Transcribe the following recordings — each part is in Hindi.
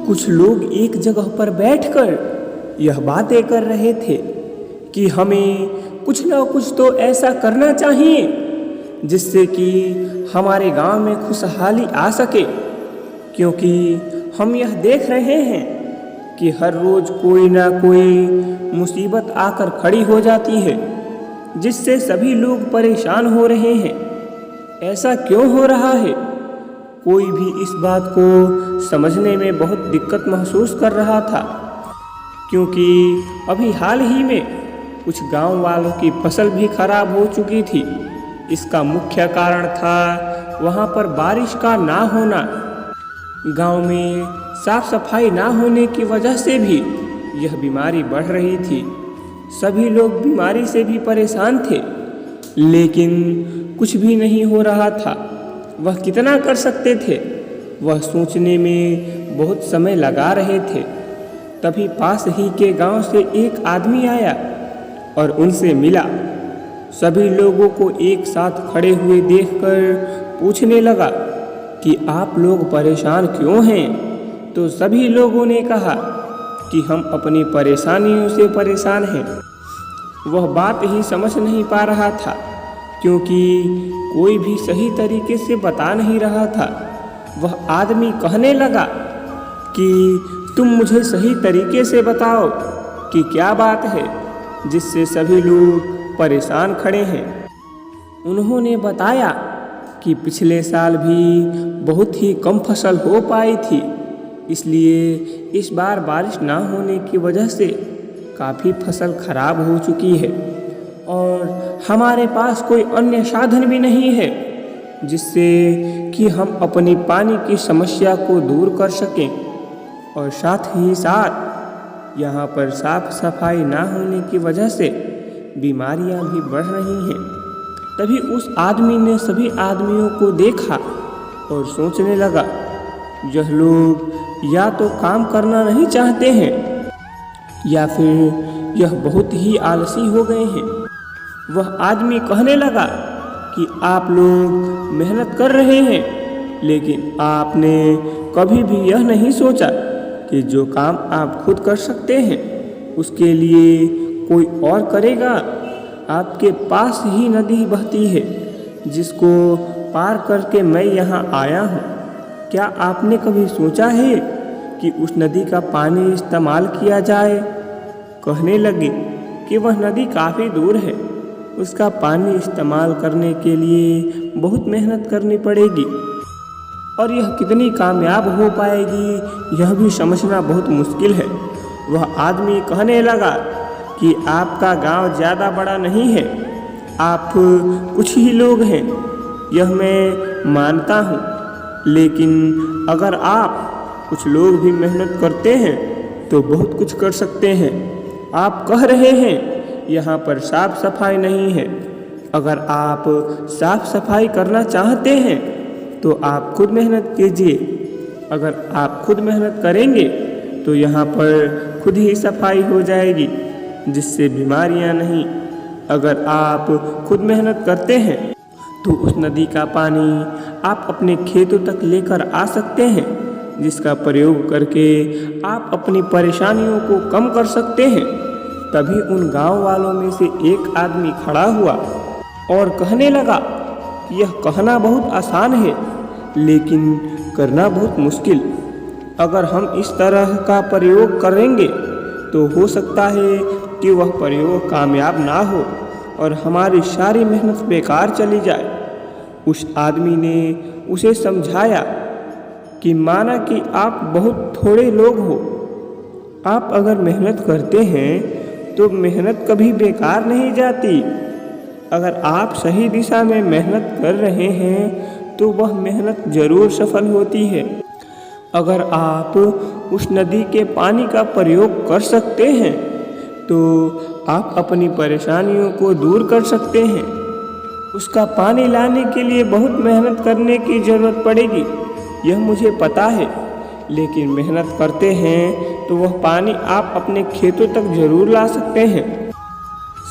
कुछ लोग एक जगह पर बैठकर यह बातें कर रहे थे कि हमें कुछ न कुछ तो ऐसा करना चाहिए जिससे कि हमारे गांव में खुशहाली आ सके, क्योंकि हम यह देख रहे हैं कि हर रोज़ कोई ना कोई मुसीबत आकर खड़ी हो जाती है जिससे सभी लोग परेशान हो रहे हैं। ऐसा क्यों हो रहा है? कोई भी इस बात को समझने में बहुत दिक्कत महसूस कर रहा था, क्योंकि अभी हाल ही में कुछ गांव वालों की फसल भी खराब हो चुकी थी। इसका मुख्य कारण था वहां पर बारिश का ना होना। गांव में साफ सफाई ना होने की वजह से भी यह बीमारी बढ़ रही थी। सभी लोग बीमारी से भी परेशान थे, लेकिन कुछ भी नहीं हो रहा था। वह कितना कर सकते थे, वह सोचने में बहुत समय लगा रहे थे। तभी पास ही के गांव से एक आदमी आया और उनसे मिला। सभी लोगों को एक साथ खड़े हुए देखकर पूछने लगा कि आप लोग परेशान क्यों हैं? तो सभी लोगों ने कहा कि हम अपनी परेशानियों से परेशान हैं। वह बात ही समझ नहीं पा रहा था, क्योंकि कोई भी सही तरीके से बता नहीं रहा था। वह आदमी कहने लगा कि तुम मुझे सही तरीके से बताओ कि क्या बात है जिससे सभी लोग परेशान खड़े हैं। उन्होंने बताया कि पिछले साल भी बहुत ही कम फसल हो पाई थी, इसलिए इस बार बारिश ना होने की वजह से काफ़ी फसल खराब हो चुकी है और हमारे पास कोई अन्य साधन भी नहीं है जिससे कि हम अपनी पानी की समस्या को दूर कर सकें। और साथ ही साथ यहाँ पर साफ सफाई ना होने की वजह से बीमारियाँ भी बढ़ रही हैं। तभी उस आदमी ने सभी आदमियों को देखा और सोचने लगा, यह लोग या तो काम करना नहीं चाहते हैं या फिर यह बहुत ही आलसी हो गए हैं। वह आदमी कहने लगा कि आप लोग मेहनत कर रहे हैं, लेकिन आपने कभी भी यह नहीं सोचा कि जो काम आप खुद कर सकते हैं उसके लिए कोई और करेगा। आपके पास ही नदी बहती है जिसको पार करके मैं यहाँ आया हूँ। क्या आपने कभी सोचा है कि उस नदी का पानी इस्तेमाल किया जाए? कहने लगे कि वह नदी काफ़ी दूर है, उसका पानी इस्तेमाल करने के लिए बहुत मेहनत करनी पड़ेगी और यह कितनी कामयाब हो पाएगी यह भी समझना बहुत मुश्किल है। वह आदमी कहने लगा कि आपका गांव ज़्यादा बड़ा नहीं है, आप कुछ ही लोग हैं, यह मैं मानता हूँ, लेकिन अगर आप कुछ लोग भी मेहनत करते हैं तो बहुत कुछ कर सकते हैं। आप कह रहे हैं यहाँ पर साफ सफाई नहीं है। अगर आप साफ सफाई करना चाहते हैं तो आप खुद मेहनत कीजिए। अगर आप खुद मेहनत करेंगे तो यहाँ पर खुद ही सफाई हो जाएगी, जिससे बीमारियाँ नहीं। अगर आप खुद मेहनत करते हैं तो उस नदी का पानी आप अपने खेतों तक लेकर आ सकते हैं, जिसका प्रयोग करके आप अपनी परेशानियों को कम कर सकते हैं। तभी उन गांव वालों में से एक आदमी खड़ा हुआ और कहने लगा, यह कहना बहुत आसान है लेकिन करना बहुत मुश्किल। अगर हम इस तरह का प्रयोग करेंगे तो हो सकता है कि वह प्रयोग कामयाब ना हो और हमारी सारी मेहनत बेकार चली जाए। उस आदमी ने उसे समझाया कि माना कि आप बहुत थोड़े लोग हो, आप अगर मेहनत करते हैं तो मेहनत कभी बेकार नहीं जाती। अगर आप सही दिशा में मेहनत कर रहे हैं तो वह मेहनत ज़रूर सफल होती है। अगर आप उस नदी के पानी का प्रयोग कर सकते हैं तो आप अपनी परेशानियों को दूर कर सकते हैं। उसका पानी लाने के लिए बहुत मेहनत करने की ज़रूरत पड़ेगी, यह मुझे पता है, लेकिन मेहनत करते हैं तो वह पानी आप अपने खेतों तक ज़रूर ला सकते हैं।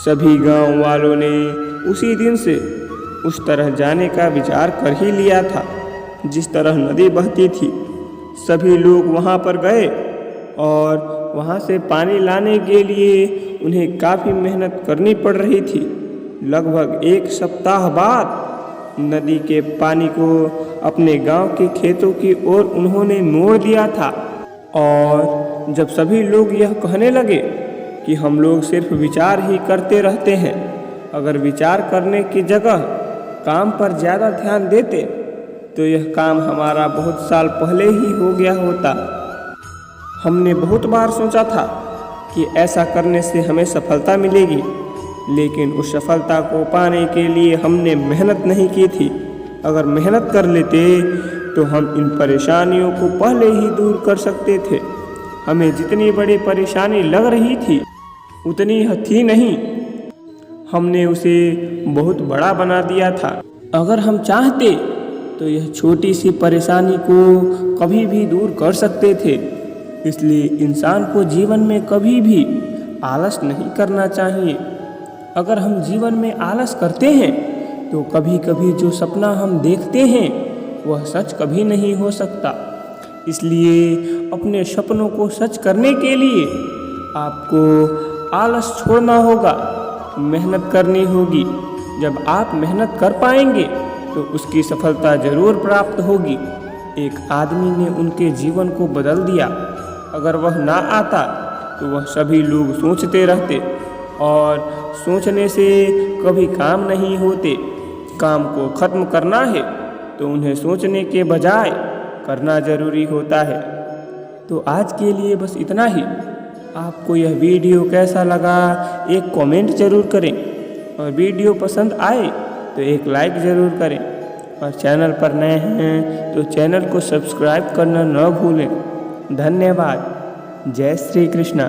सभी गांव वालों ने उसी दिन से उस तरह जाने का विचार कर ही लिया था जिस तरह नदी बहती थी। सभी लोग वहाँ पर गए और वहाँ से पानी लाने के लिए उन्हें काफ़ी मेहनत करनी पड़ रही थी। लगभग 1 सप्ताह बाद नदी के पानी को अपने गांव के खेतों की ओर उन्होंने मोड़ दिया था। और जब सभी लोग यह कहने लगे कि हम लोग सिर्फ विचार ही करते रहते हैं, अगर विचार करने की जगह काम पर ज़्यादा ध्यान देते तो यह काम हमारा बहुत साल पहले ही हो गया होता। हमने बहुत बार सोचा था कि ऐसा करने से हमें सफलता मिलेगी, लेकिन उस सफलता को पाने के लिए हमने मेहनत नहीं की थी। अगर मेहनत कर लेते तो हम इन परेशानियों को पहले ही दूर कर सकते थे। हमें जितनी बड़ी परेशानी लग रही थी उतनी यह थी नहीं, हमने उसे बहुत बड़ा बना दिया था। अगर हम चाहते तो यह छोटी सी परेशानी को कभी भी दूर कर सकते थे। इसलिए इंसान को जीवन में कभी भी आलस नहीं करना चाहिए। अगर हम जीवन में आलस करते हैं तो कभी कभी जो सपना हम देखते हैं वह सच कभी नहीं हो सकता। इसलिए अपने सपनों को सच करने के लिए आपको आलस छोड़ना होगा, मेहनत करनी होगी। जब आप मेहनत कर पाएंगे तो उसकी सफलता जरूर प्राप्त होगी। एक आदमी ने उनके जीवन को बदल दिया। अगर वह ना आता तो वह सभी लोग सोचते रहते और सोचने से कभी काम नहीं होते। काम को ख़त्म करना है तो उन्हें सोचने के बजाय करना ज़रूरी होता है। तो आज के लिए बस इतना ही। आपको यह वीडियो कैसा लगा एक कमेंट ज़रूर करें, और वीडियो पसंद आए तो एक लाइक ज़रूर करें, और चैनल पर नए हैं तो चैनल को सब्सक्राइब करना न भूलें। धन्यवाद। जय श्री कृष्णा।